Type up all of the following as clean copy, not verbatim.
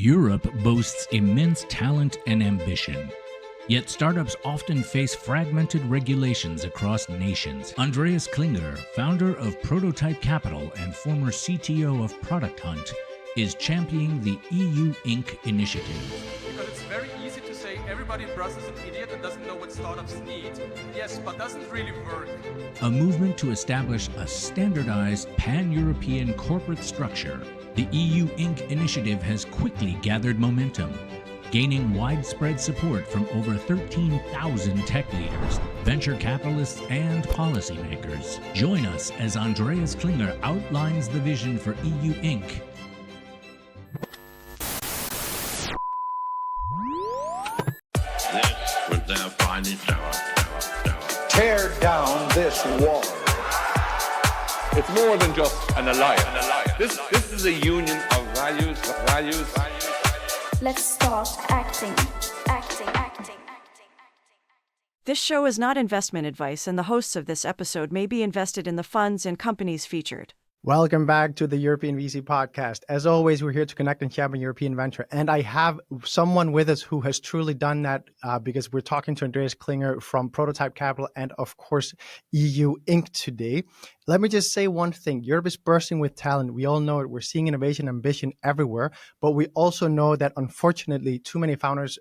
Europe boasts immense talent and ambition. Yet startups often face fragmented regulations across nations. Andreas Klinger, founder of Prototype Capital and former CTO of Product Hunt, is championing the EU Inc. initiative. Because it's very easy to say everybody in Brussels is an idiot and doesn't know what startups need. Yes, but doesn't really work. A movement to establish a standardized pan-European corporate structure. The EU Inc. initiative has quickly gathered momentum, gaining widespread support from over 13,000 tech leaders, venture capitalists, and policymakers. Join us as Andreas Klinger outlines the vision for EU Inc. This was their finest hour. Tear down this wall. It's more than just an alliance. This is a union of values. Let's start acting. This show is not investment advice, and the hosts of this episode may be invested in the funds and companies featured. Welcome back to the European VC podcast. As always, we're here to connect and champion European venture. And I have someone with us who has truly done that because we're talking to Andreas Klinger from Prototype Capital and, of course, EU Inc. today. Let me just say one thing. Europe is bursting with talent. We all know it. We're seeing innovation, ambition everywhere. But we also know that, unfortunately, too many founders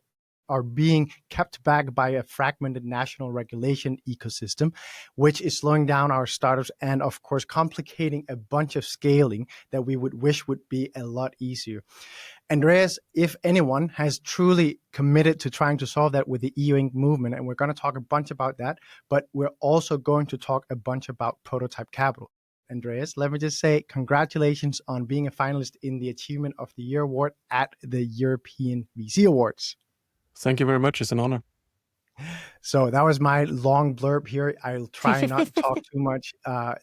are being kept back by a fragmented national regulation ecosystem, which is slowing down our startups and, of course, complicating a bunch of scaling that we would wish would be a lot easier. Andreas, if anyone, has truly committed to trying to solve that with the EU Inc. movement, and we're going to talk a bunch about that, but we're also going to talk a bunch about Prototype Capital. Andreas, let me just say congratulations on being a finalist in the Achievement of the Year award at the European VC Awards. Thank you very much. It's an honor. So that was my long blurb here. I'll try not to talk too much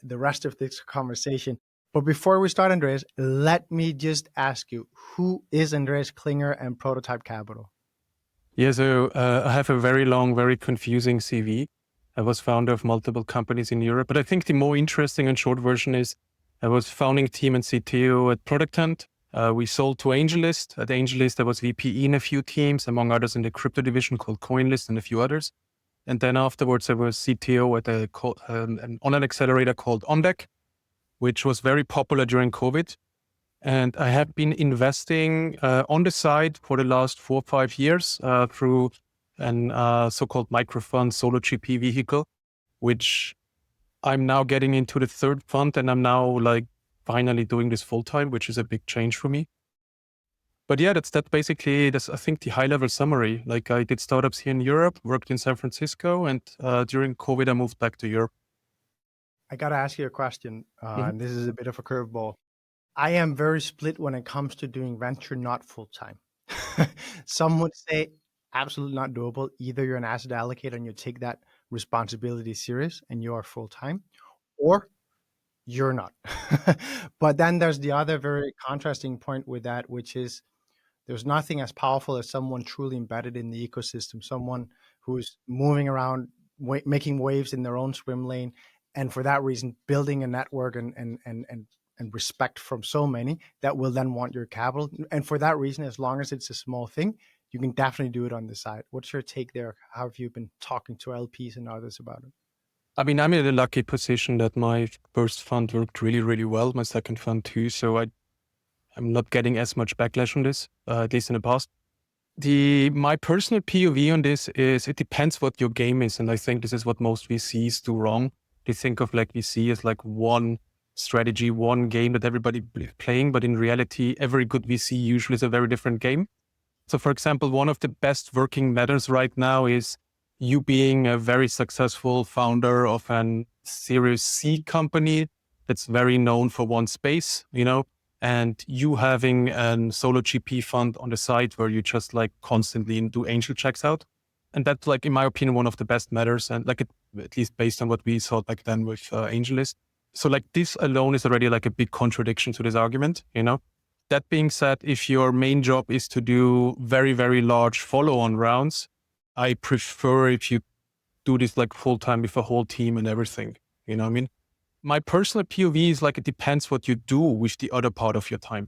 the rest of this conversation. But before we start, Andreas, let me just ask you, who is Andreas Klinger and Prototype Capital? Yeah, so I have a very long, very confusing CV. I was founder of multiple companies in Europe, but I think the more interesting and short version is I was founding team and CTO at Product Hunt. We sold to AngelList. At AngelList, I was VP in a few teams, among others in the crypto division called CoinList and a few others. And then afterwards, I was CTO at an online accelerator called unpack, which was very popular during COVID. And I have been investing on the side for the last 4 or 5 years through an so-called microfund solo GP vehicle, which I'm now getting into the third fund, and I'm now finally doing this full time, which is a big change for me. But yeah, that's basically, I think, the high level summary. I did startups here in Europe, worked in San Francisco, and during COVID, I moved back to Europe. I got to ask you a question, and this is a bit of a curveball. I am very split when it comes to doing venture not full time. Some would say absolutely not doable. Either you're an asset allocator and you take that responsibility serious and you are full time, or you're not. But then there's the other very contrasting point with that, which is there's nothing as powerful as someone truly embedded in the ecosystem, someone who's moving around, making waves in their own swim lane, and for that reason, building a network and respect from so many that will then want your capital. And for that reason, as long as it's a small thing, you can definitely do it on the side. What's your take there? How have you been talking to LPs and others about it? I mean, I'm in a lucky position that my first fund worked really, really well. My second fund too. So I'm not getting as much backlash on this, at least in the past. My personal POV on this is it depends what your game is. And I think this is what most VCs do wrong. They think of VC as one strategy, one game that everybody playing. But in reality, every good VC usually is a very different game. So for example, one of the best working methods right now is you being a very successful founder of a Series C company that's very known for one space, and you having a solo GP fund on the side where you just constantly do angel checks out. And that's in my opinion, one of the best matters. And at least based on what we saw back then with AngelList. So this alone is already a big contradiction to this argument, That being said, if your main job is to do very, very large follow-on rounds, I prefer if you do this full time with a whole team and everything. You know what I mean? My personal POV is it depends what you do with the other part of your time.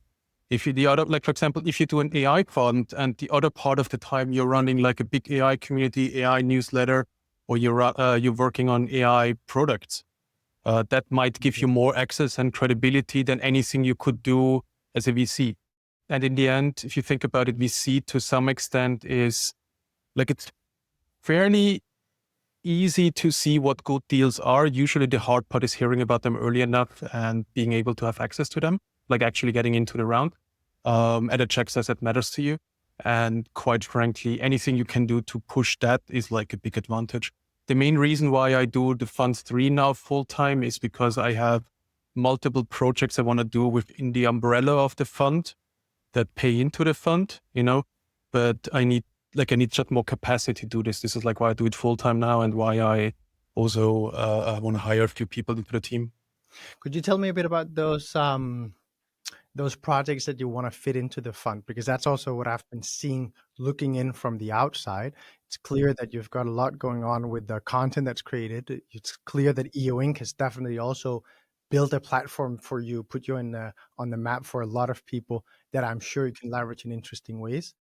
If you, the other, like, for example, if you do an AI fund and the other part of the time you're running like a big AI community, AI newsletter, or you're working on AI products, that might give you more access and credibility than anything you could do as a VC. And in the end, if you think about it, VC to some extent is like, it's fairly easy to see what good deals are. Usually the hard part is hearing about them early enough and being able to have access to them, like actually getting into the round at a check size that matters to you. And quite frankly, anything you can do to push that is like a big advantage. The main reason why I do the Fund 3 now full time is because I have multiple projects I want to do within the umbrella of the fund that pay into the fund, but I need just more capacity to do this. This is like why I do it full time now and why I also want to hire a few people into the team. Could you tell me a bit about those projects that you want to fit into the fund? Because that's also what I've been seeing looking in from the outside. It's clear that you've got a lot going on with the content that's created. It's clear that EU Inc. has definitely also built a platform for you, put you on the map for a lot of people that I'm sure you can leverage in interesting ways.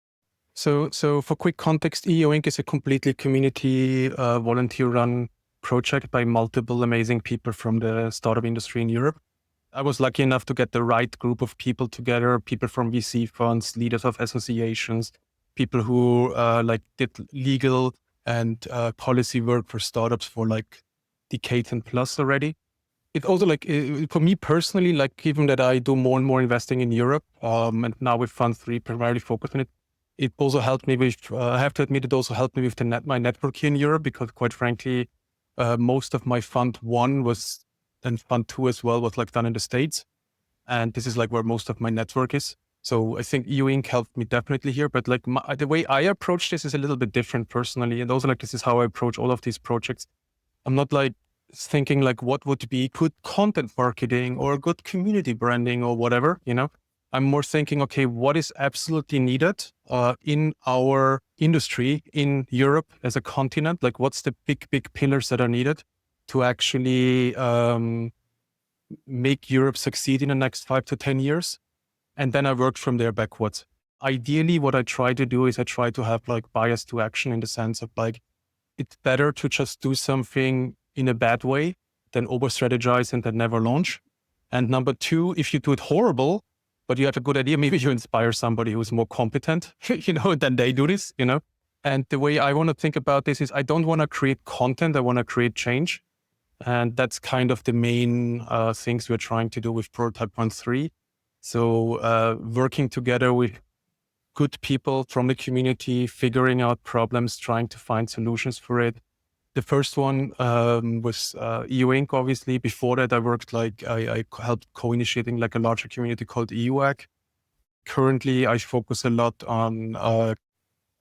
So for quick context, EU Inc. is a completely community volunteer-run project by multiple amazing people from the startup industry in Europe. I was lucky enough to get the right group of people together, people from VC funds, leaders of associations, people who did legal and policy work for startups for like decades and plus already. It also for me personally, like given that I do more and more investing in Europe and now with Fund 3 primarily focused on it, it also helped me with, I have to admit, it also helped me with my network here in Europe because quite frankly, most of my Fund 1 was, and Fund 2 as well, was like done in the States. And this is like where most of my network is. So I think EU Inc. helped me definitely here, but like the way I approach this is a little bit different personally. And also like, this is how I approach all of these projects. I'm not like thinking like what would be good content marketing or good community branding or whatever, I'm more thinking, okay, what is absolutely needed in our industry in Europe as a continent? Like what's the big pillars that are needed to actually make Europe succeed in the next 5 to 10 years? And then I work from there backwards. Ideally, what I try to do is I try to have like bias to action in the sense of like, it's better to just do something in a bad way than over strategize and then never launch. And number 2, if you do it horrible, but you have a good idea, maybe you inspire somebody who's more competent, than they do this, And the way I want to think about this is I don't want to create content, I want to create change. And that's kind of the main things we're trying to do with Prototype 1.3. So working together with good people from the community, figuring out problems, trying to find solutions for it. The first one was EU Inc. Obviously. Before that, I worked I helped co-initiating like a larger community called EUVC. Currently, I focus a lot on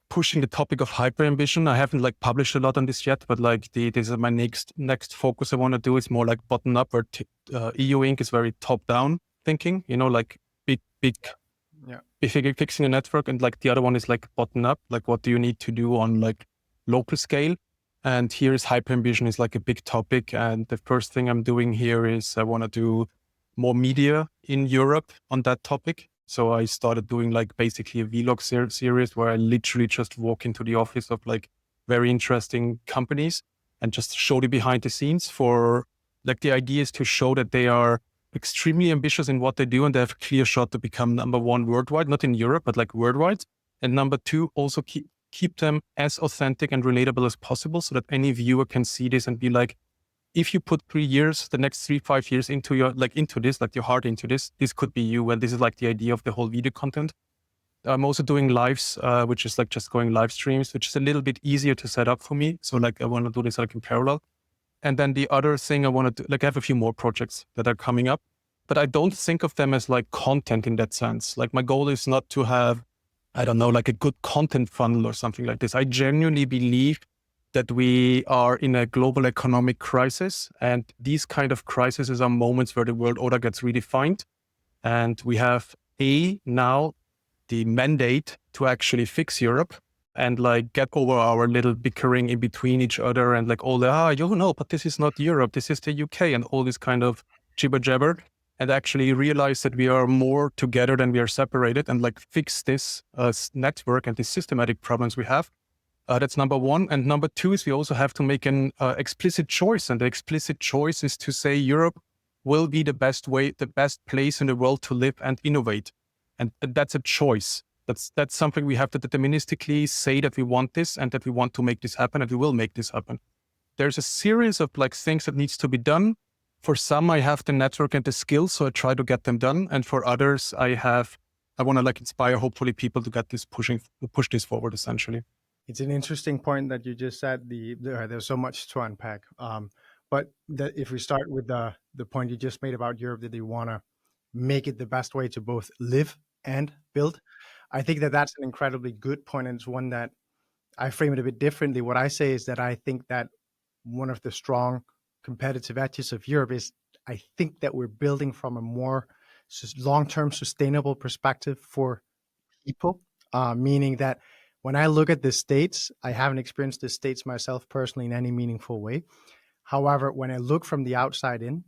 pushing the topic of hyper ambition. I haven't like published a lot on this yet, but like this is my next focus I want to do. It's more like bottom up, where EU Inc. is very top down thinking. Like big fixing a network, and like the other one is like bottom up. Like what do you need to do on like local scale? And here is hyper ambition is like a big topic. And the first thing I'm doing here is I want to do more media in Europe on that topic. So I started doing like basically a vlog series where I literally just walk into the office of like very interesting companies and just show the behind the scenes for like the idea is to show that they are extremely ambitious in what they do and they have a clear shot to become number 1 worldwide, not in Europe, but like worldwide. And number 2, also keep them as authentic and relatable as possible so that any viewer can see this and be like, if you put 3 years, the next 3-5 years into your heart into this, this could be you. And this is like the idea of the whole video content. I'm also doing lives, which is like just going live streams, which is a little bit easier to set up for me. So like I want to do this like in parallel. And then the other thing I want to do, like I have a few more projects that are coming up, but I don't think of them as like content in that sense. Like my goal is not to have, I don't know, like a good content funnel or something like this. I genuinely believe that we are in a global economic crisis, and these kind of crises are moments where the world order gets redefined. And we have now the mandate to actually fix Europe and like get over our little bickering in between each other and like all the, but this is not Europe, this is the UK and all this kind of jibber jabber. and actually realize that we are more together than we are separated, and like fix this network and these systematic problems we have. That's number one. And number two is we also have to make an explicit choice. And the explicit choice is to say Europe will be the best place in the world to live and innovate. And that's a choice. That's something we have to deterministically say that we want this and that we want to make this happen and we will make this happen. There's a series of like things that needs to be done. For some, I have the network and the skills, so I try to get them done. And for others, I want to like inspire hopefully people to get this push this forward essentially. It's an interesting point that you just said. There's so much to unpack. But if we start with the point you just made about Europe, that you want to make it the best way to both live and build, I think that that's an incredibly good point, and it's one that I frame it a bit differently. What I say is that I think that one of the strong competitive edges of Europe is I think that we're building from a more long-term sustainable perspective for people, meaning that when I look at the States, I haven't experienced the States myself personally in any meaningful way. However, when I look from the outside in,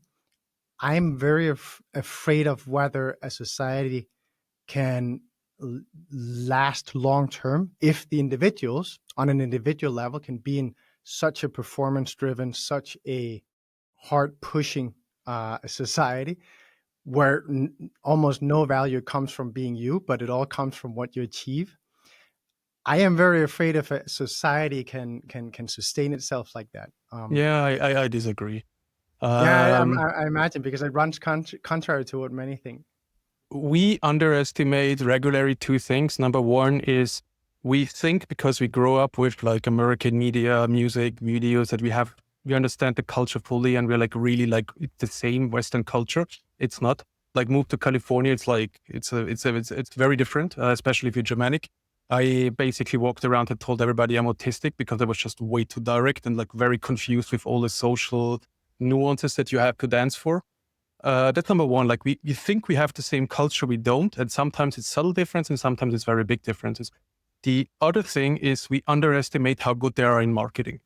I'm very afraid of whether a society can last long term if the individuals on an individual level can be in such a performance driven, such a hard pushing society where almost no value comes from being you, but it all comes from what you achieve. I am very afraid if a society can sustain itself like that. I disagree. I imagine, because it runs contrary to what many think. We underestimate regularly two things. Number one is we think because we grow up with like American media, music, videos, that we understand the culture fully and we're like really like the same Western culture. It's not. Like move to California, it's like it's very different, especially if you're Germanic. I basically walked around and told everybody I'm autistic because I was just way too direct and like very confused with all the social nuances that you have to dance for. That's number one. Like we think we have the same culture, we don't. And sometimes it's subtle difference and sometimes it's very big differences. The other thing is we underestimate how good they are in marketing.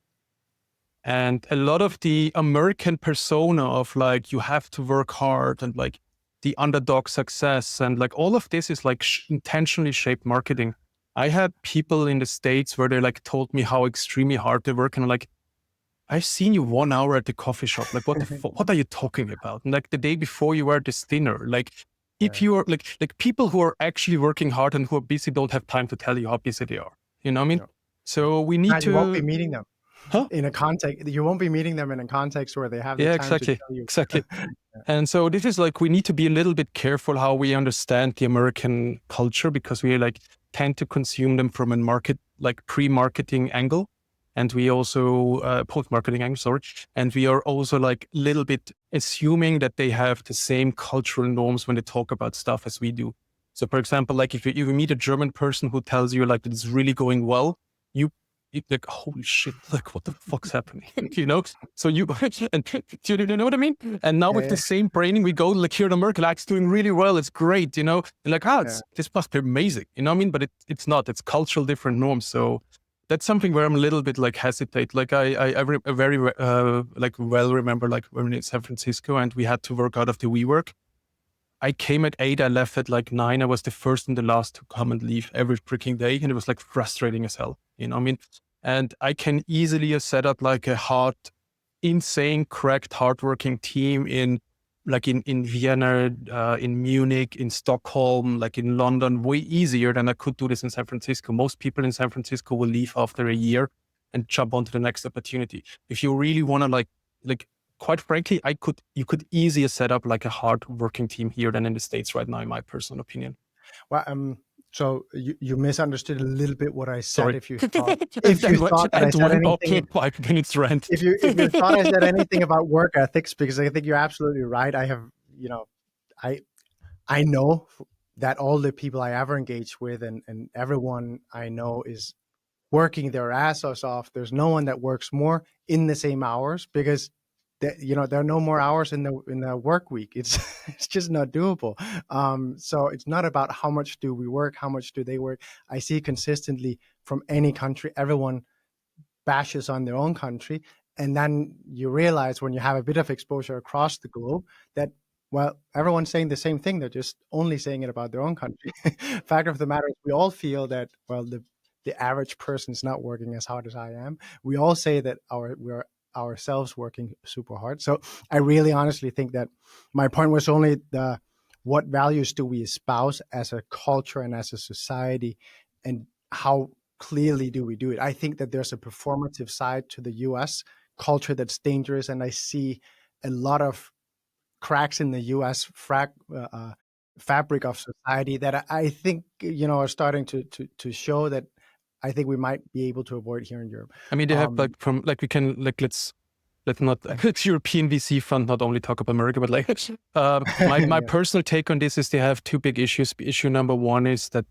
And a lot of the American persona of like, you have to work hard and like the underdog success and like all of this is like intentionally shaped marketing. I had people in the States where they like told me how extremely hard they work, and I'm like, I've seen you 1 hour at the coffee shop. Like, what the fuck? What are you talking about? And like the day before you were at this dinner. Like, if you are like people who are actually working hard and who are busy don't have time to tell you how busy they are. You know what I mean? Yeah. So we need to. You won't be meeting them in a context. You won't be meeting them in a context where they have the time to tell you. Exactly. And so this is like we need to be a little bit careful how we understand the American culture, because we like tend to consume them from a pre-marketing angle. And we also post-marketing angle, sorry. And we are also like a little bit assuming that they have the same cultural norms when they talk about stuff as we do. So for example, like if you meet a German person who tells you like that it's really going well, you like, holy shit, like what the fuck's happening? You know? So you know what I mean? And now with the same branding, we go like here in America, like it's doing really well, it's great, you know? And like, this must be amazing, you know what I mean? But it's not, it's cultural different norms. So that's something where I'm a little bit like hesitate. Like I very like well remember like when we were in San Francisco and we had to work out of the WeWork. I came at 8, I left at like 9. I was the first and the last to come and leave every freaking day. And it was like frustrating as hell, you know what I mean? And I can easily set up like a insane, cracked, hardworking team in Vienna, in Munich, in Stockholm, like in London, way easier than I could do this in San Francisco. Most people in San Francisco will leave after a year and jump onto the next opportunity. If you really want to like quite frankly, you could easier set up like a hard working team here than in the States right now, in my personal opinion. Well, so you misunderstood a little bit what I said. Sorry. If you thought that I said anything, 5 minutes rant. If you thought I said anything about work ethics, because I think you're absolutely right. I have, I know that all the people I ever engage with and everyone I know is working their asses off. There's no one that works more in the same hours, because there are no more hours in the work week. It's just not doable. So it's not about how much do we work, how much do they work. I see consistently from any country, everyone bashes on their own country. And then you realize when you have a bit of exposure across the globe that Well, everyone's saying the same thing. They're just only saying it about their own country. Fact of the matter is, we all feel that, well, the average person is not working as hard as I am. We all say that we're ourselves working super hard. So I really honestly think that my point was only what values do we espouse as a culture and as a society, and how clearly do we do it? I think that there's a performative side to the US culture that's dangerous, and I see a lot of cracks in the US fabric of society that I think are starting to show that I think we might be able to avoid here in Europe. I mean, they have we can let's not it's European VC fund, not only talk about America, but my personal take on this is they have two big issues. Issue number one is that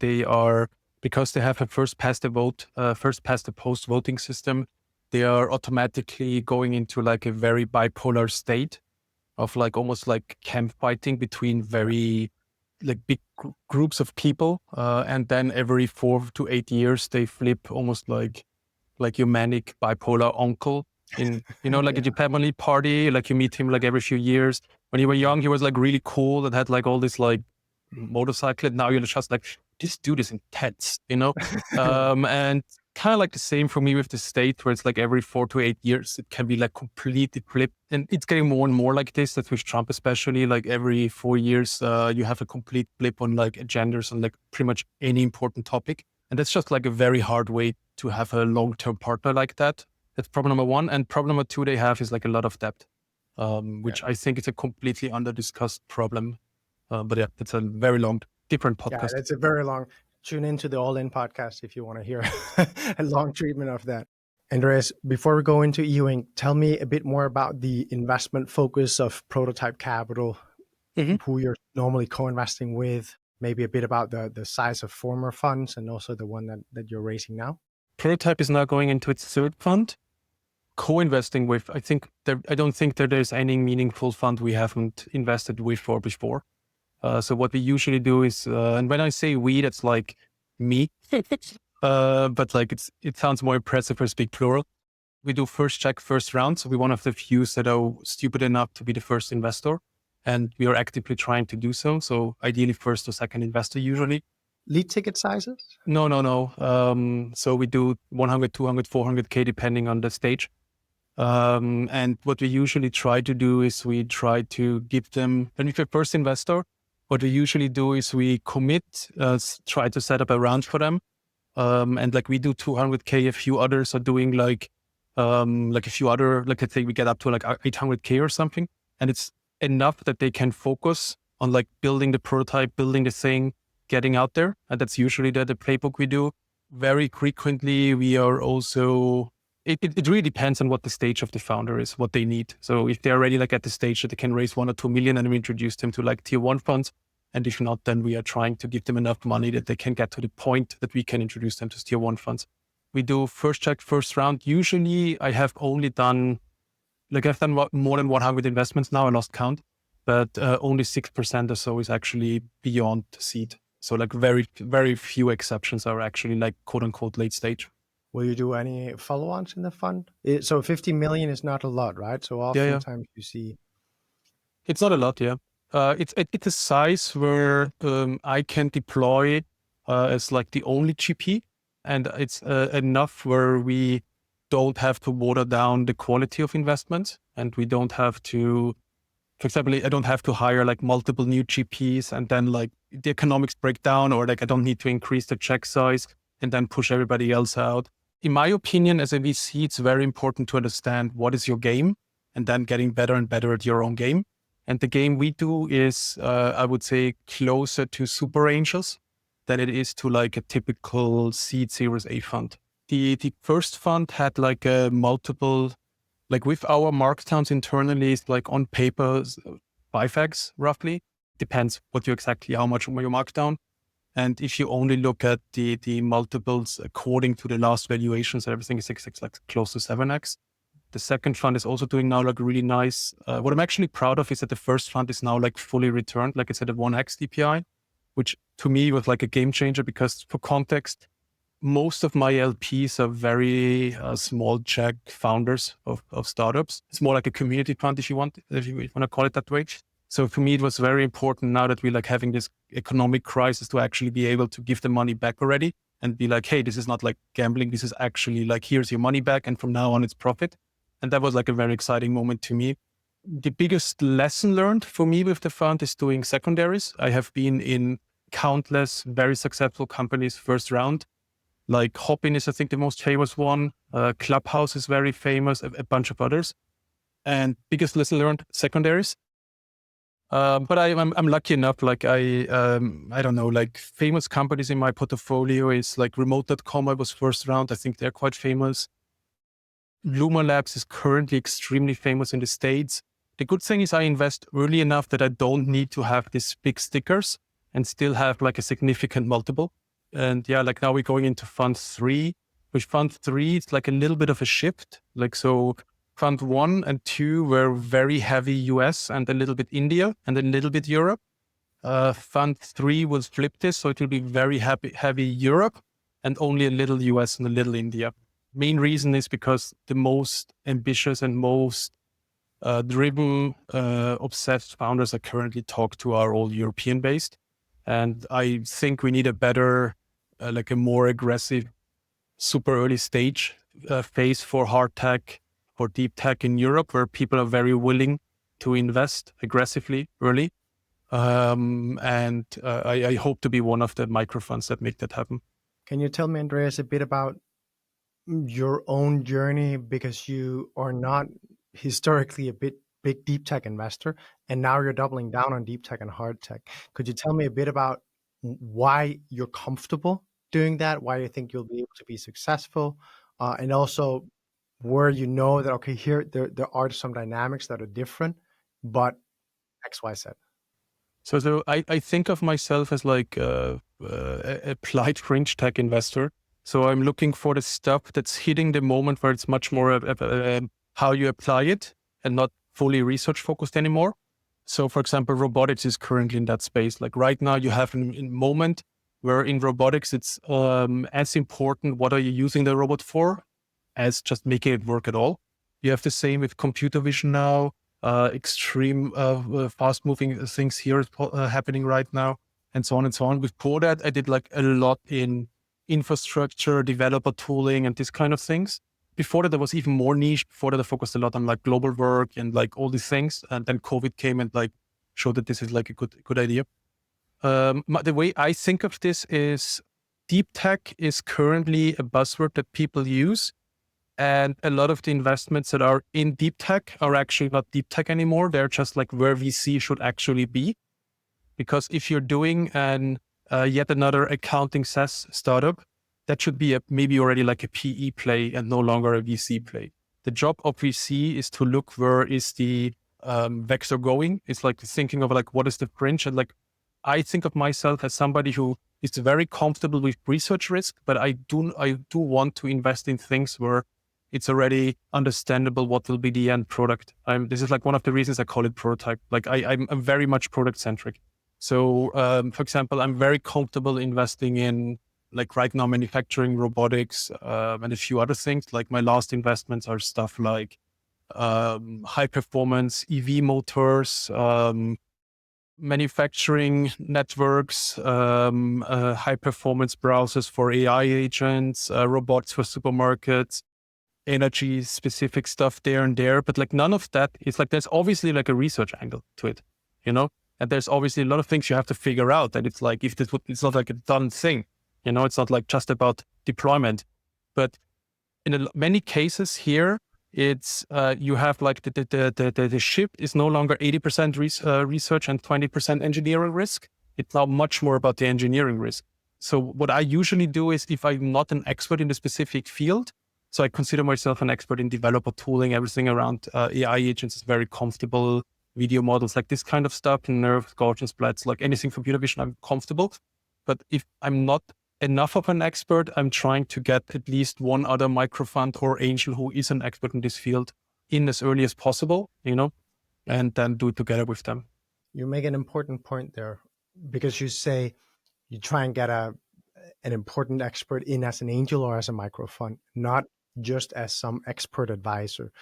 because they have a first past the post voting system, they are automatically going into a very bipolar state of almost camp fighting between very big groups of people, and then every 4 to 8 years they flip almost like your manic bipolar uncle in at your family party, you meet him every few years. When you were young, he was really cool and had all this motorcycle, and now you're just this dude is intense, and kind of the same for me with the state, where it's every 4 to 8 years it can be completely flipped, and it's getting more and more like this. That with Trump especially, every 4 years you have a complete flip on agendas on pretty much any important topic, and that's just a very hard way to have a long-term partner like that. That's problem number one. And problem number two they have is a lot of debt, which I think is a completely under-discussed problem. But yeah, it's a very long, different podcast. Yeah, it's a very long. Tune into the All In podcast if you want to hear a long treatment of that. Andreas, before we go into EU Inc., tell me a bit more about the investment focus of Prototype Capital, who you're normally co-investing with, maybe a bit about the size of former funds and also the one that you're raising now. Prototype is now going into its third fund, co-investing with, I don't think that there's any meaningful fund we haven't invested with or before. So what we usually do is, and when I say we, that's me, but it sounds more impressive for speak plural. We do first check, first round. So we're one of the few that are stupid enough to be the first investor, and we are actively trying to do so. So ideally first or second investor usually. Lead ticket sizes? No. So we do 100, 200, 400K depending on the stage. And what we usually try to do is we try to give them, when we're first investor, what we usually do is we commit, try to set up a round for them. And we do 200K, a few others are doing a few other, let's say we get up to 800K or something. And it's enough that they can focus on building the prototype, building the thing, getting out there. And that's usually the playbook we do. Very frequently, we are also, it really depends on what the stage of the founder is, what they need. So if they're already at the stage that they can raise 1 or 2 million, and we introduce them to tier 1 funds. And if not, then we are trying to give them enough money that they can get to the point that we can introduce them to tier 1 funds. We do first check, first round. Usually I have only done, I've done more than 100 investments now, I lost count, but only 6% or so is actually beyond the seed. So very, very few exceptions are actually quote unquote late stage. Will you do any follow-ons in the fund? So 50 million is not a lot, right? So oftentimes you see. It's not a lot, yeah. It's a size where I can deploy as the only GP, and it's enough where we don't have to water down the quality of investments, and we don't have to, for example, I don't have to hire multiple new GPs and then the economics break down, or I don't need to increase the check size and then push everybody else out. In my opinion, as a VC, it's very important to understand what is your game and then getting better and better at your own game. And the game we do is, I would say, closer to super angels than it is to a typical seed Series A fund. The first fund had a multiple, with our markdowns internally, it's on paper 5x roughly. Depends how much you mark down. And if you only look at the multiples according to the last valuations, everything is close to 7x. The second fund is also doing now really nice. What I'm actually proud of is that the first fund is now fully returned, it's at a 1x DPI, which to me was a game changer, because for context, most of my LPs are very small check founders of startups. It's more like a community fund if you want to call it that way. So for me, it was very important now that we're like having this economic crisis to actually be able to give the money back already and be like, hey, this is not like gambling. This is actually like, here's your money back. And from now on, it's profit. And that was like a very exciting moment to me. The biggest lesson learned for me with the fund is doing secondaries. I have been in countless very successful companies first round. Like Hopin is, I think, the most famous one. Clubhouse is very famous, a bunch of others. And biggest lesson learned, secondaries. But I'm lucky enough, like I don't know, like famous companies in my portfolio is like remote.com. I was first round. I think they're quite famous. Luma Labs is currently extremely famous in the States. The good thing is I invest early enough that I don't need to have these big stickers and still have like a significant multiple. And yeah, like now we're going into fund 3. With fund 3, it's like a little bit of a shift. Like, so fund 1 and 2 were very heavy US and a little bit India and a little bit Europe. Fund 3 will flip this. So it will be very heavy Europe and only a little US and a little India. Main reason is because the most ambitious and most driven, obsessed founders I currently talk to are all European based. And I think we need a better, like a more aggressive, super early stage phase for hard tech, for deep tech in Europe, where people are very willing to invest aggressively early. I hope to be one of the micro funds that make that happen. Can you tell me, Andreas, a bit about your own journey, because you are not historically a big deep tech investor, and now you're doubling down on deep tech and hard tech. Could you tell me a bit about why you're comfortable doing that, why you think you'll be able to be successful, and also where you know that, okay, here there are some dynamics that are different, but X, Y, Z. So I think of myself as like a applied fringe tech investor. So I'm looking for the stuff that's hitting the moment where it's much more how you apply it and not fully research focused anymore. So for example, robotics is currently in that space. Like right now you have a moment where in robotics, it's as important what are you using the robot for as just making it work at all. You have the same with computer vision now, extreme fast moving things here happening right now, and so on and so on. Before that, I did like a lot in infrastructure, developer tooling, and this kind of things. Before that, there was even more niche. Before that, I focused a lot on like global work and like all these things. And then COVID came and like showed that this is like a good idea. The way I think of this is deep tech is currently a buzzword that people use. And a lot of the investments that are in deep tech are actually not deep tech anymore. They're just like where VC should actually be. Because if you're doing yet another accounting SaaS startup, that should be maybe already like a PE play and no longer a VC play. The job of VC is to look where is the vector going. It's like thinking of like, what is the fringe? And like, I think of myself as somebody who is very comfortable with research risk, but I do want to invest in things where it's already understandable what will be the end product. This is like one of the reasons I call it prototype. Like I'm very much product centric. So, for example, I'm very comfortable investing in like right now manufacturing, robotics, and a few other things. Like my last investments are stuff like high performance EV motors, manufacturing networks, high performance browsers for AI agents, robots for supermarkets, energy specific stuff there and there. But like none of that is like, there's obviously like a research angle to it, you know? And there's obviously a lot of things you have to figure out. And it's like, if this it's not like a done thing, you know, it's not like just about deployment. But in many cases here, it's you have like the ship is no longer 80% research and 20% engineering risk. It's now much more about the engineering risk. So what I usually do is, if I'm not an expert in the specific field, so I consider myself an expert in developer tooling, everything around AI agents is very comfortable, video models, like this kind of stuff, nerves, Gaussian splats, like anything computer vision, I'm comfortable. But if I'm not enough of an expert, I'm trying to get at least one other micro fund or angel who is an expert in this field in as early as possible, you know, and then do it together with them. You make an important point there, because you say you try and get an important expert in as an angel or as a micro fund, not just as some expert advisor.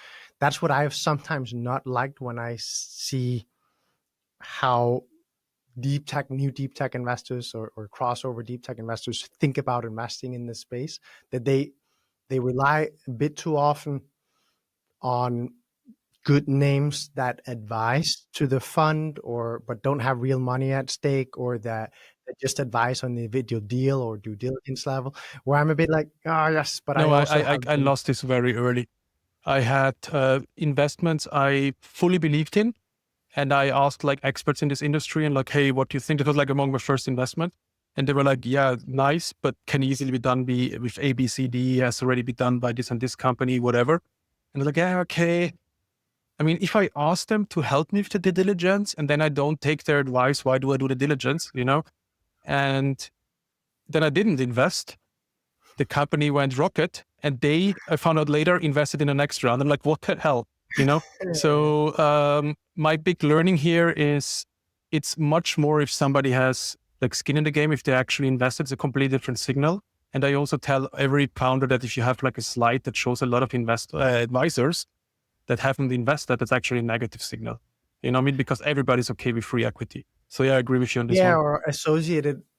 That's what I have sometimes not liked when I see how new deep tech investors or crossover deep tech investors think about investing in this space, that they rely a bit too often on good names that advise to the fund but don't have real money at stake, or that just advise on the individual deal or due diligence level, where I'm a bit like, oh yes, but No, I also have I lost this very early. I had investments I fully believed in, and I asked like experts in this industry and like, hey, what do you think? That was like among my first investment. And they were like, yeah, nice, but can easily be done with A, B, C, D, has already been done by this and this company, whatever. And they're like, yeah, okay. I mean, if I ask them to help me with the due diligence and then I don't take their advice, why do I do the diligence, And then I didn't invest. The company went rocket, and I found out later, invested in the next round. I'm like, what the hell, So my big learning here is it's much more if somebody has like skin in the game, if they actually invested, it's a completely different signal. And I also tell every founder that if you have like a slide that shows a lot of advisors that haven't invested, that's actually a negative signal. You know what I mean? Because everybody's okay with free equity. So yeah, I agree with you on this one. Yeah, or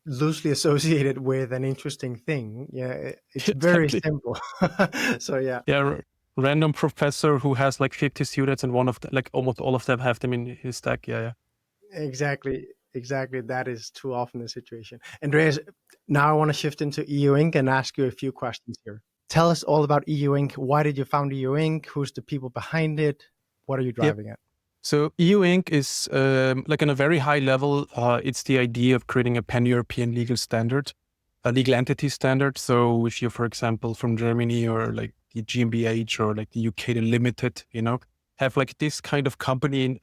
loosely associated with an interesting thing. Yeah, it's very simple. So yeah. Yeah, random professor who has like 50 students and one of them, like almost all of them have them in his stack. Yeah. Exactly. That is too often the situation. Andreas, now I want to shift into EU Inc. and ask you a few questions here. Tell us all about EU Inc. Why did you found EU Inc.? Who's the people behind it? What are you driving at? So EU Inc. is like on a very high level, it's the idea of creating a pan-European legal standard, a legal entity standard. So if you're, for example, from Germany or like the GmbH or like the UK, the limited, have like this kind of company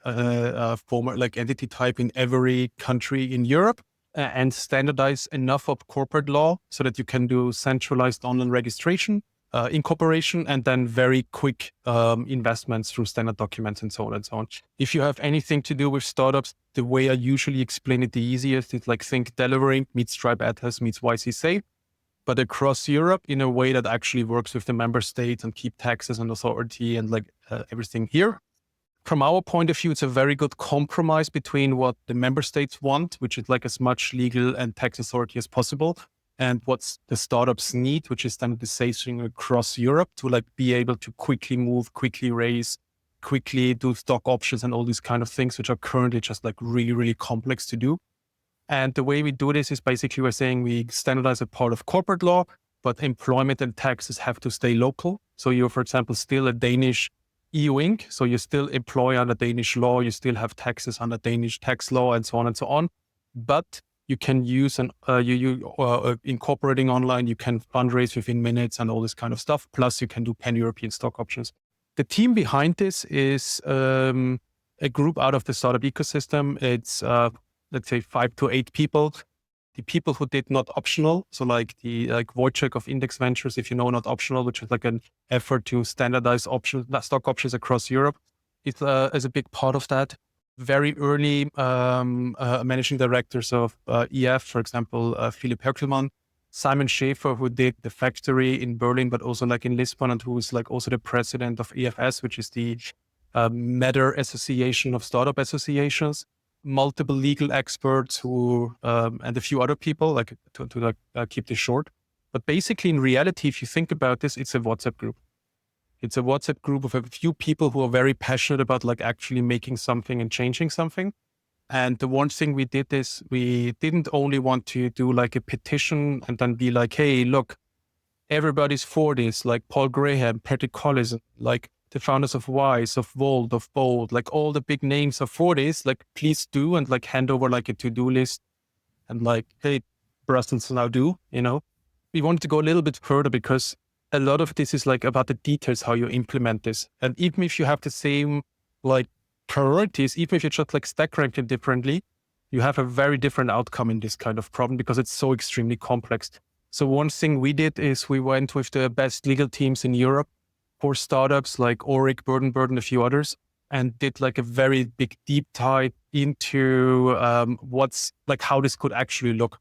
former like entity type in every country in Europe, and standardize enough of corporate law so that you can do centralized online registration, incorporation, and then very quick investments through standard documents and so on and so on. If you have anything to do with startups, the way I usually explain it the easiest is like think Delaware meets Stripe Atlas meets YCSafe, but across Europe in a way that actually works with the member states and keep taxes and authority and like everything here. From our point of view, it's a very good compromise between what the member states want, which is like as much legal and tax authority as possible, and what the startups need, which is standardization across Europe to like be able to quickly move, quickly raise, quickly do stock options and all these kind of things, which are currently just like really, really complex to do. And the way we do this is basically we're saying we standardize a part of corporate law, but employment and taxes have to stay local. So you're, for example, still a Danish EU Inc. So you still employ under Danish law, you still have taxes under Danish tax law and so on and so on. But you can use incorporating online, you can fundraise within minutes and all this kind of stuff. Plus you can do pan-European stock options. The team behind this is a group out of the startup ecosystem. It's let's say 5 to 8 people. The people who did not optional, so like the Wojciech of Index Ventures, if you know not optional, which is like an effort to standardize stock options across Europe, is a big part of that. Very early managing directors of EF, for example, Philipp Höckelmann, Simon Schäfer, who did the factory in Berlin, but also like in Lisbon, and who is like also the president of EFS, which is the Matter Association of Startup Associations. Multiple legal experts who and a few other people like to keep this short. But basically, in reality, if you think about this, it's a WhatsApp group. It's a WhatsApp group of a few people who are very passionate about like actually making something and changing something. And the one thing we did is we didn't only want to do like a petition and then be like, hey, look, everybody's for this, like Paul Graham, Patrick Collison, like the founders of Wise, of Volt, of Bold, like all the big names are for this, like please do, and like hand over like a to-do list and like, hey, Brussels now do, We wanted to go a little bit further because a lot of this is like about the details, how you implement this. And even if you have the same like priorities, even if you just like stack rank it differently, you have a very different outcome in this kind of problem because it's so extremely complex. So one thing we did is we went with the best legal teams in Europe for startups like Auric, Burden, a few others, and did like a very big deep dive into what's like how this could actually look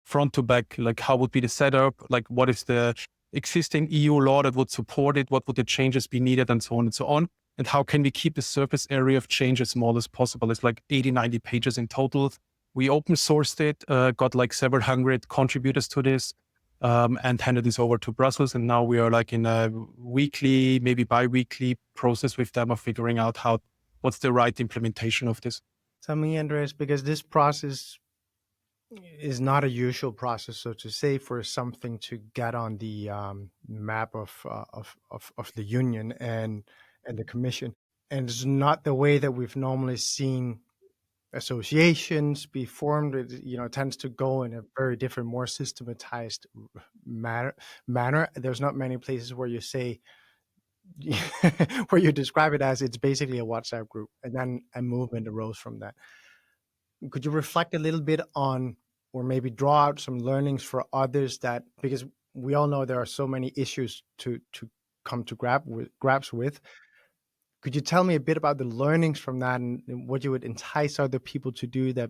front to back, like how would be the setup, like what is the existing EU law that would support it, what would the changes be needed, and so on and so on. and how can we keep the surface area of change as small as possible. It's like 80, 90 pages in total. We open sourced it, got like several hundred contributors to this, and handed this over to Brussels. And now we are like in a weekly, maybe bi-weekly process with them of figuring out what's the right implementation of this. Tell me, Andreas, because this process is not a usual process, so to say, for something to get on the map of the union and the commission, and it's not the way that we've normally seen associations be formed. It tends to go in a very different, more systematized manner. There's not many places where you say where you describe it as it's basically a WhatsApp group, and then a movement arose from that. Could you reflect a little bit on, or maybe draw out some learnings for others, that because we all know there are so many issues to come to grasp with. Could you tell me a bit about the learnings from that and what you would entice other people to do that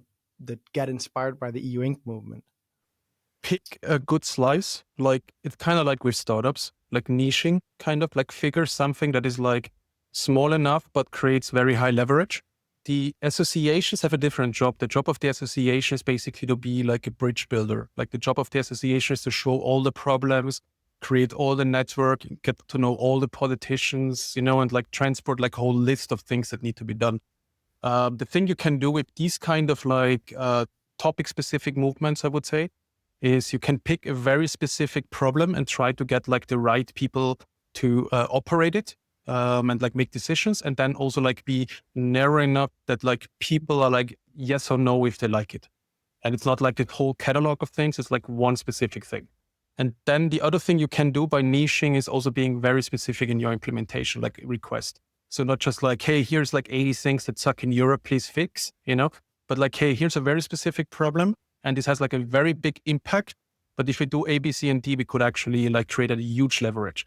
get inspired by the EU Inc. movement? Pick a good slice. Like, it's kind of like with startups, like niching, kind of like figure something that is like small enough but creates very high leverage. The associations have a different job. The job of the association is basically to be like a bridge builder. Like, the job of the association is to show all the problems, create all the network, get to know all the politicians, and like transport like a whole list of things that need to be done. The thing you can do with these kind of like topic specific movements, I would say, is you can pick a very specific problem and try to get like the right people to operate it. And like make decisions, and then also like be narrow enough that like people are like yes or no if they like it. And it's not like the whole catalog of things, it's like one specific thing. And then the other thing you can do by niching is also being very specific in your implementation, like request. So not just like, hey, here's like 80 things that suck in Europe, please fix, but like, hey, here's a very specific problem and this has like a very big impact. But if we do A, B, C, and D, we could actually like create a huge leverage.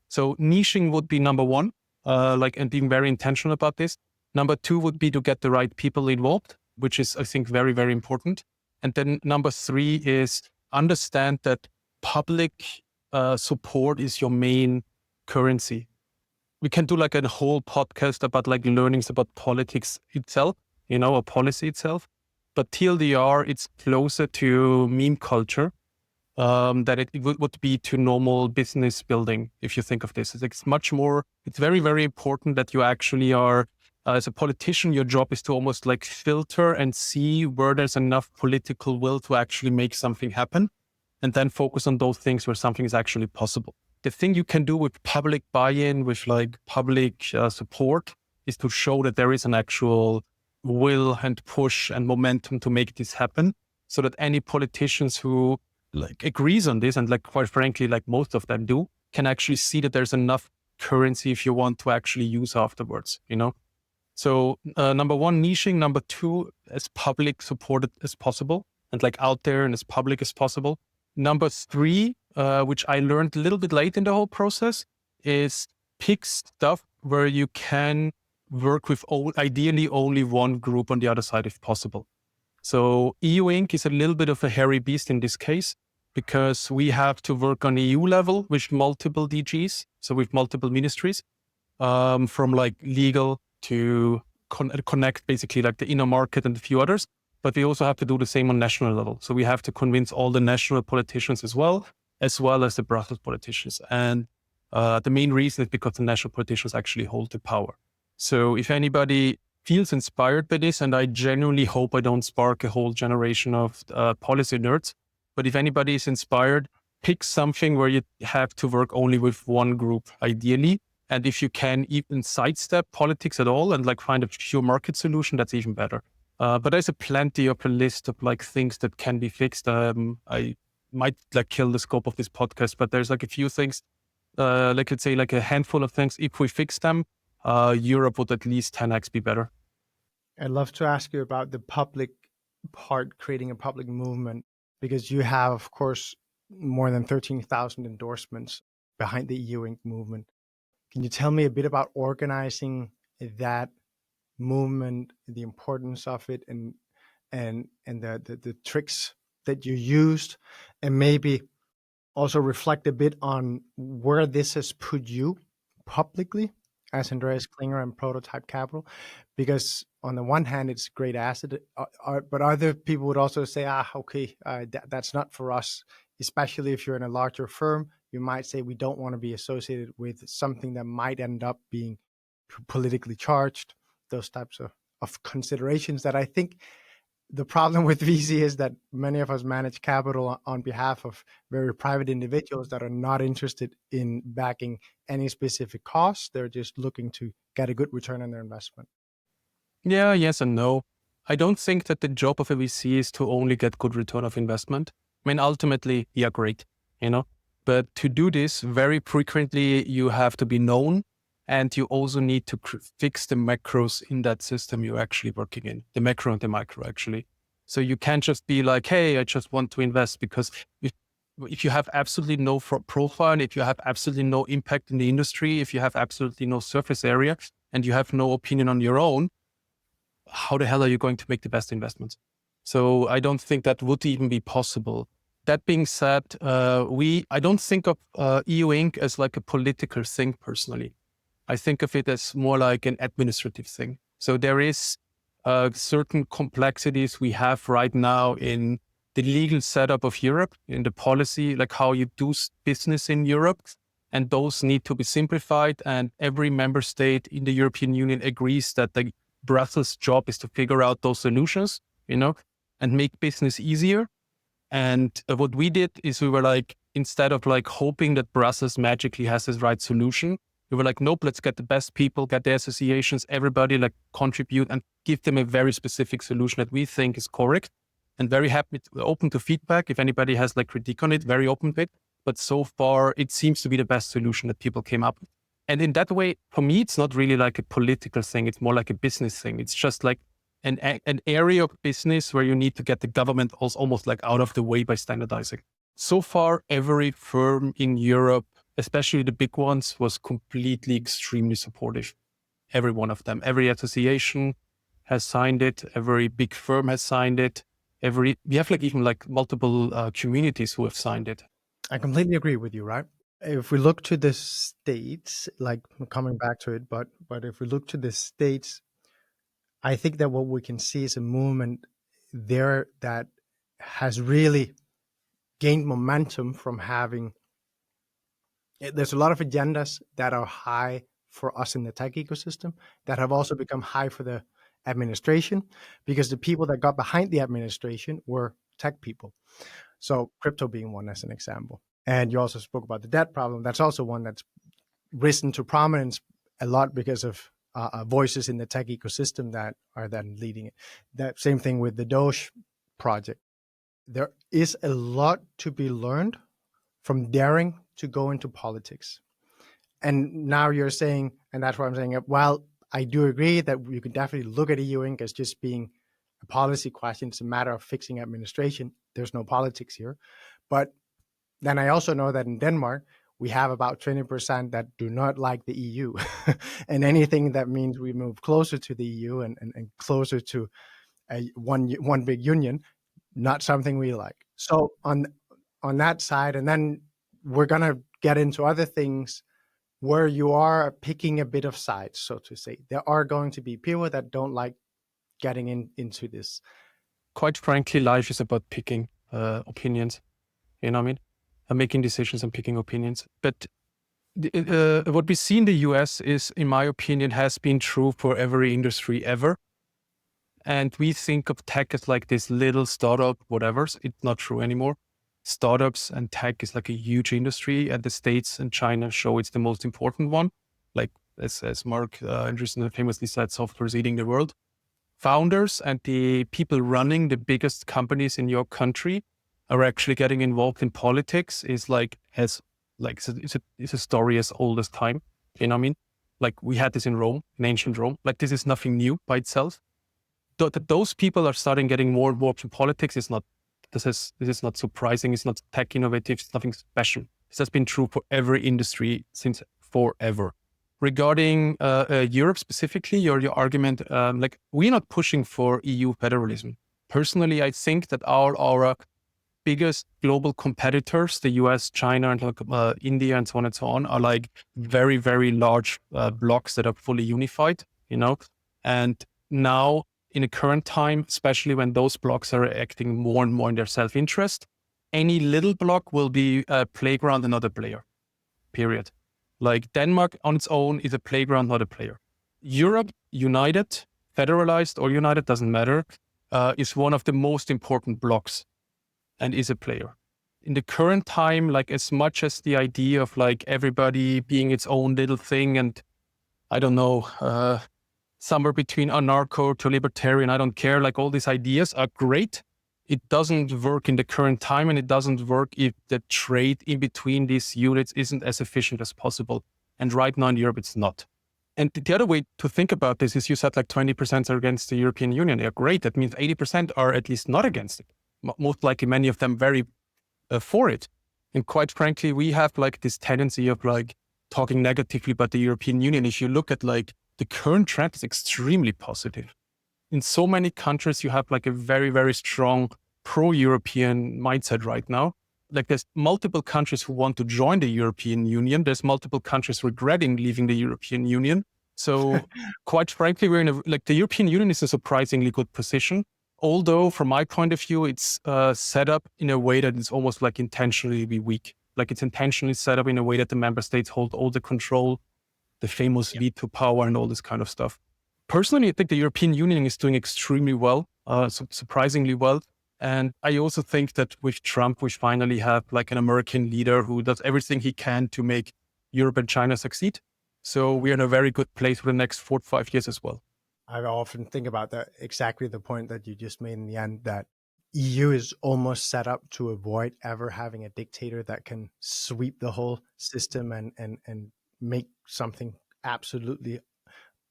So niching would be number one, and being very intentional about this. Number two would be to get the right people involved, which is, I think, very, very important. And then number three is understand that public support is your main currency. We can do like a whole podcast about like learnings about politics itself, or policy itself. But TLDR, it's closer to meme culture. That it would be to normal business building, if you think of this. It's much more, it's very, very important that you actually are, as a politician, your job is to almost like filter and see where there's enough political will to actually make something happen, and then focus on those things where something is actually possible. The thing you can do with public buy-in, with like public support, is to show that there is an actual will and push and momentum to make this happen, so that any politicians who like agrees on this, and like quite frankly, like most of them do, can actually see that there's enough currency if you want to actually use afterwards, So number one, niching. Number two, as public supported as possible and like out there and as public as possible. Number three, which I learned a little bit late in the whole process, is pick stuff where you can work with ideally only one group on the other side if possible. So EU Inc. is a little bit of a hairy beast in this case, because we have to work on EU level with multiple DGs, so with multiple ministries, from like legal to connect basically like the inner market and a few others. But we also have to do the same on national level. So we have to convince all the national politicians as well as the Brussels politicians. And the main reason is because the national politicians actually hold the power. So if anybody feels inspired by this, and I genuinely hope I don't spark a whole generation of policy nerds, but if anybody is inspired, pick something where you have to work only with one group, ideally. And if you can even sidestep politics at all and like find a pure market solution, that's even better. But there's plenty of a list of like things that can be fixed. I might like kill the scope of this podcast, but there's like a few things, like let's say like a handful of things. If we fix them, Europe would at least 10x be better. I'd love to ask you about the public part, creating a public movement, because you have, of course, more than 13,000 endorsements behind the EU Inc. movement. Can you tell me a bit about organizing that movement, the importance of it, and the tricks that you used, and maybe also reflect a bit on where this has put you publicly as Andreas Klinger and Prototype Capital, because on the one hand, it's a great asset, but other people would also say, okay, that's not for us, especially if you're in a larger firm. You might say we don't want to be associated with something that might end up being politically charged, those types of considerations that I think the problem with VC is that many of us manage capital on behalf of very private individuals that are not interested in backing any specific costs. They're just looking to get a good return on their investment. Yeah, yes and no. I don't think that the job of a VC is to only get good return of investment. I mean, ultimately, yeah, great, but to do this very frequently, you have to be known, and you also need to fix the macros in that system you're actually working in, the macro and the micro, actually. So you can't just be like, hey, I just want to invest, because if you have absolutely no profile, if you have absolutely no impact in the industry, if you have absolutely no surface area, and you have no opinion on your own, how the hell are you going to make the best investments? So I don't think that would even be possible. That being said, I don't think of EU Inc. as like a political thing personally. I think of it as more like an administrative thing. So there is certain complexities we have right now in the legal setup of Europe, in the policy, like how you do business in Europe. And those need to be simplified. And every member state in the European Union agrees that the Brussels' job is to figure out those solutions, and make business easier. And what we did is we were like, instead of like hoping that Brussels magically has this right solution, we were like, nope, let's get the best people, get the associations, everybody like contribute and give them a very specific solution that we think is correct. And very happy, open to feedback. If anybody has like critique on it, very open to it. But so far, it seems to be the best solution that people came up with. And in that way, for me, it's not really like a political thing. It's more like a business thing. It's just like an area of business where you need to get the government also almost like out of the way by standardizing. So far, every firm in Europe, especially the big ones, was completely extremely supportive. Every one of them, every association has signed it. Every big firm has signed it. We have like even like multiple communities who have signed it. I completely agree with you, right? If we look to the States, like coming back to it, but if we look to the States, I think that what we can see is a movement there that has really gained momentum from having, there's a lot of agendas that are high for us in the tech ecosystem that have also become high for the administration, because the people that got behind the administration were tech people. So crypto being one as an example. And you also spoke about the debt problem. That's also one that's risen to prominence a lot because of voices in the tech ecosystem that are then leading it. That same thing with the Doge project. There is a lot to be learned from daring to go into politics. And now you're saying, and that's why I'm saying, well, I do agree that you can definitely look at EU Inc. as just being a policy question. It's a matter of fixing administration. There's no politics here. But then I also know that in Denmark, we have about 20% that do not like the EU. And anything that means we move closer to the EU and closer to one big union, not something we like. So on that side, and then we're going to get into other things where you are picking a bit of sides, so to say. There are going to be people that don't like getting into this. Quite frankly, life is about picking opinions. You know what I mean? Making decisions and picking opinions. But what we see in the US is, in my opinion, has been true for every industry ever. And we think of tech as like this little startup, whatever. It's not true anymore. Startups and tech is like a huge industry, and the States and China show it's the most important one. Like as Mark Andreessen famously said, software is eating the world. Founders and the people running the biggest companies in your country are actually getting involved in politics is it's a story as old as time. You know what I mean? Like we had this in Rome, in ancient Rome. Like this is nothing new by itself. That those people are starting getting more involved in politics is not. This is not surprising. It's not tech innovative. It's nothing special. This has been true for every industry since forever. Regarding Europe specifically, your argument, like we're not pushing for EU federalism. Personally, I think that our biggest global competitors, the US, China, and India, and so on and so on, are like very, very large blocks that are fully unified, and now in the current time, especially when those blocks are acting more and more in their self-interest, any little block will be a playground, another player, period. Like Denmark on its own is a playground, not a player. Europe, united, federalized or united, doesn't matter, is one of the most important blocks and is a player. In the current time, like as much as the idea of like everybody being its own little thing and I don't know, somewhere between anarcho to libertarian, I don't care, like all these ideas are great. It doesn't work in the current time, and it doesn't work if the trade in between these units isn't as efficient as possible. And right now in Europe, it's not. And the other way to think about this is you said like 20% are against the European Union. Yeah, great. That means 80% are at least not against it. Most likely many of them very for it. And quite frankly, we have like this tendency of like talking negatively about the European Union. If you look at like the current trend is extremely positive. In so many countries, you have like a very, very strong pro-European mindset right now. Like there's multiple countries who want to join the European Union. There's multiple countries regretting leaving the European Union. So quite frankly, we're in the European Union is a surprisingly good position. Although from my point of view, it's set up in a way that it's almost like intentionally weak. Like it's intentionally set up in a way that the member states hold all the control, the famous veto power and all this kind of stuff. Personally, I think the European Union is doing extremely well, surprisingly well. And I also think that with Trump, we finally have like an American leader who does everything he can to make Europe and China succeed. So we're in a very good place for the next 4 to 5 years as well. I often think about that, exactly the point that you just made in the end, that EU is almost set up to avoid ever having a dictator that can sweep the whole system and make something absolutely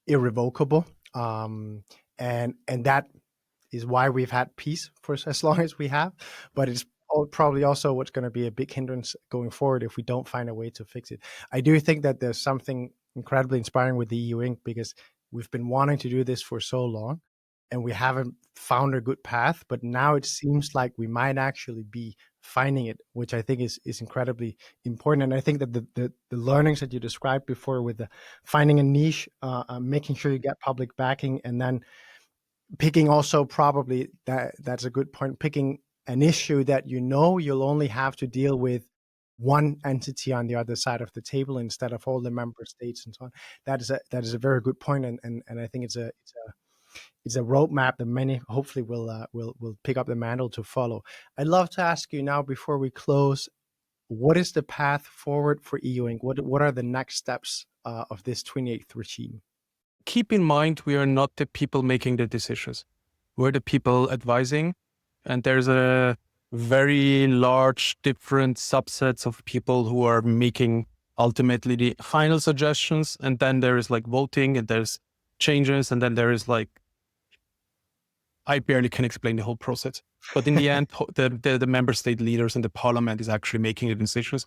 irrevocable. And that is why we've had peace for as long as we have. But it's probably also what's going to be a big hindrance going forward if we don't find a way to fix it. I do think that there's something incredibly inspiring with the EU Inc. because we've been wanting to do this for so long and we haven't found a good path. But now it seems like we might actually be finding it, which I think is incredibly important. And I think that the learnings that you described before with the finding a niche, making sure you get public backing, and then picking also probably that's a good point, picking an issue that you'll only have to deal with one entity on the other side of the table instead of all the member states and so on. That is a very good point, and I think it's a roadmap that many hopefully will pick up the mantle to follow. I'd love to ask you now, before we close, what is the path forward for EU Inc? What are the next steps of this 28th regime? Keep in mind, we are not the people making the decisions. We're the people advising, and there's a very large different subsets of people who are making ultimately the final suggestions. And then there is like voting, and there's changes, and then there is like, I barely can explain the whole process. But in the end, the member state leaders and the parliament is actually making the decisions.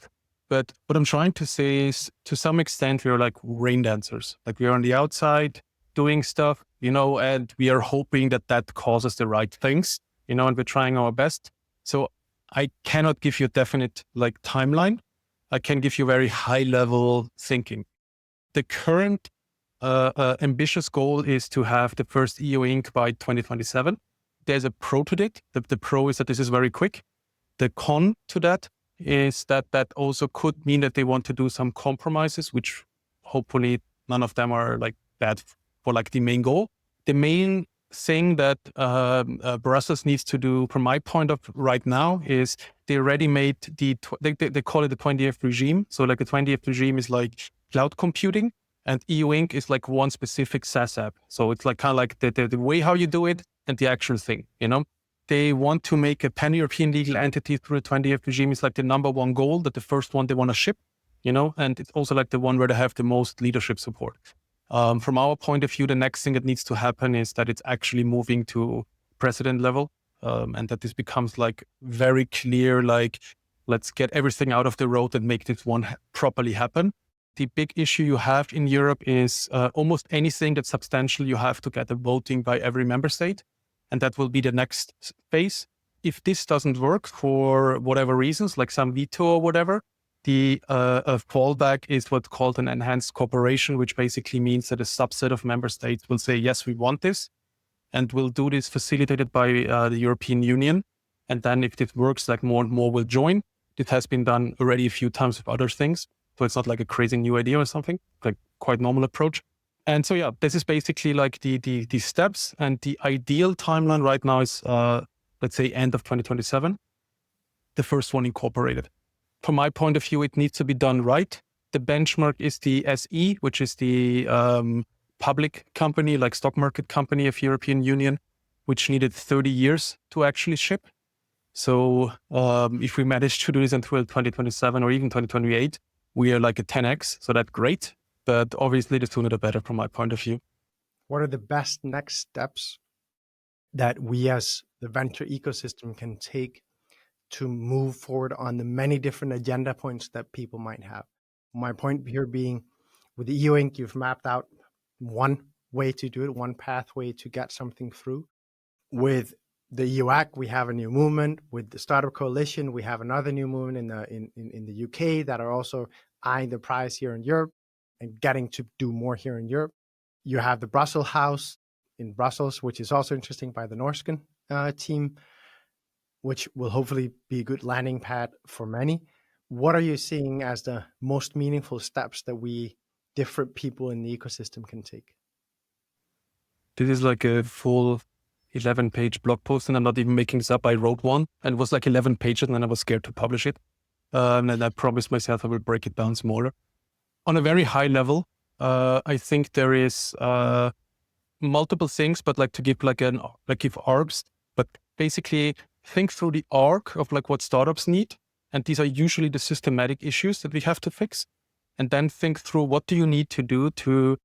But what I'm trying to say is, to some extent, we are like rain dancers. Like we are on the outside doing stuff, and we are hoping that causes the right things, and we're trying our best. So I cannot give you a definite like timeline. I can give you very high level thinking. The current ambitious goal is to have the first EU Inc. by 2027. There's a pro to it. The pro is that this is very quick. The con to that is that also could mean that they want to do some compromises, which hopefully none of them are like bad for like the main goal. The main thing that Brussels needs to do, from my point of right now, is they already made they call it the 20th regime. So like the 20th regime is like cloud computing, and EU Inc. is like one specific SaaS app. So it's like kind of like the way how you do it and the actual thing, They want to make a pan-European legal entity through the 20th regime is like the number one goal, that the first one they want to ship, and it's also like the one where they have the most leadership support. From our point of view, the next thing that needs to happen is that it's actually moving to president level, and that this becomes like very clear, like, let's get everything out of the road and make this one properly happen. The big issue you have in Europe is almost anything that's substantial, you have to get a voting by every member state. And that will be the next phase. if this doesn't work for whatever reasons, like some veto or whatever, the fallback is what's called an enhanced cooperation, which basically means that a subset of member states will say, yes, we want this, and we'll do this facilitated by the European Union. And then if this works, like more and more will join. It has been done already a few times with other things. So it's not like a crazy new idea or something, like quite normal approach. And so, yeah, this is basically like the steps, and the ideal timeline right now is, let's say, end of 2027, the first one incorporated. From my point of view, it needs to be done right. The benchmark is the SE, which is the public company, like stock market company of European Union, which needed 30 years to actually ship. So if we manage to do this until 2027 or even 2028, we are like a 10x. So that's great. But obviously the sooner the better from my point of view. What are the best next steps that we as the venture ecosystem can take to move forward on the many different agenda points that people might have? My point here being, with the EU Inc., you've mapped out one way to do it, one pathway to get something through. With the EU Act, we have a new movement. With the Startup Coalition, we have another new movement in the UK that are also eyeing the prize here in Europe and getting to do more here in Europe. You have the Brussels House in Brussels, which is also interesting, by the Norsken team, which will hopefully be a good landing pad for many. What are you seeing as the most meaningful steps that we different people in the ecosystem can take? This is like a full 11-page blog post, and I'm not even making this up. I wrote one, and it was like 11 pages, and then I was scared to publish it. And I promised myself I will break it down smaller. On a very high level, I think there is multiple things, but like to give give arcs, but basically think through the arc of like what startups need. And these are usually the systematic issues that we have to fix. And then think through, what do you need to do to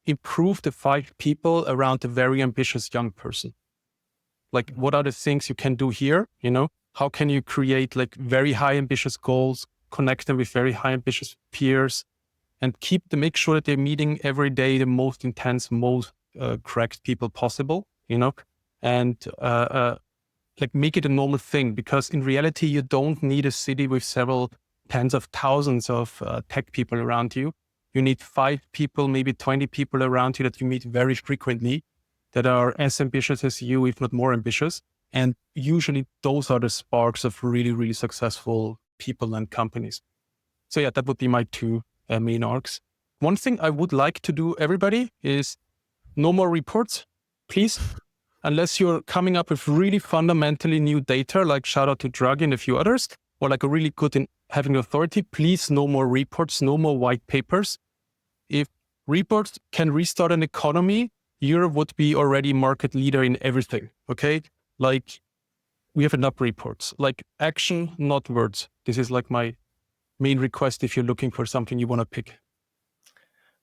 improve the 5 people around a very ambitious young person? Like, what are the things you can do here? You know, how can you create like very high ambitious goals, connect them with very high ambitious peers, and make sure that they're meeting every day the most intense, most cracked people possible, you know, and like make it a normal thing, because in reality, you don't need a city with several tens of thousands of tech people around you. You need 5 people, maybe 20 people around you that you meet very frequently, that are as ambitious as you, if not more ambitious. And usually those are the sparks of really, really successful people and companies. So yeah, that would be my 2 main arcs. One thing I would like to do, everybody, is no more reports, please. Unless you're coming up with really fundamentally new data, like shout out to Draghi and a few others, or like a really good in having authority, please no more reports, no more white papers. If reports can restart an economy, Europe would be already market leader in everything, okay? Like, we have enough reports, like action, not words. This is like my main request if you're looking for something you want to pick.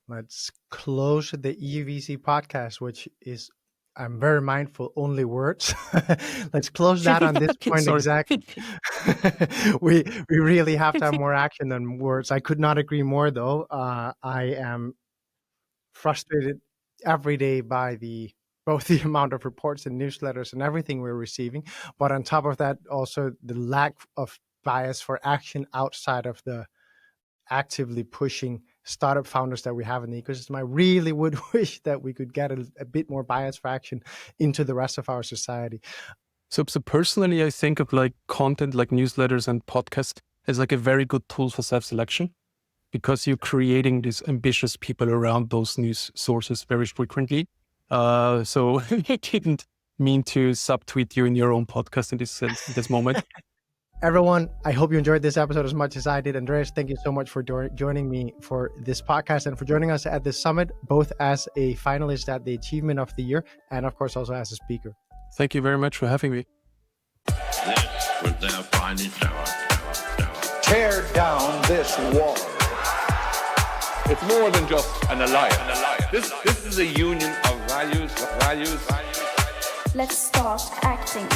Let's close the EUVC podcast, which is, I'm very mindful, only words. Let's close that on this point. Exactly. we really have to have more action than words. I could not agree more, though. I am frustrated every day by both the amount of reports and newsletters and everything we're receiving, but on top of that, also the lack of bias for action outside of the actively pushing startup founders that we have in the ecosystem. I really would wish that we could get a bit more bias for action into the rest of our society. So personally, I think of like content like newsletters and podcasts as like a very good tool for self-selection, because you're creating these ambitious people around those news sources very frequently. So I didn't mean to subtweet you in your own podcast in this moment. Everyone, I hope you enjoyed this episode as much as I did. Andreas, thank you so much for joining me for this podcast and for joining us at this summit, both as a finalist at the Achievement of the Year and, of course, also as a speaker. Thank you very much for having me. This was their finest hour. Tear down this wall. It's more than just an alliance. This is a union of values. Let's start acting.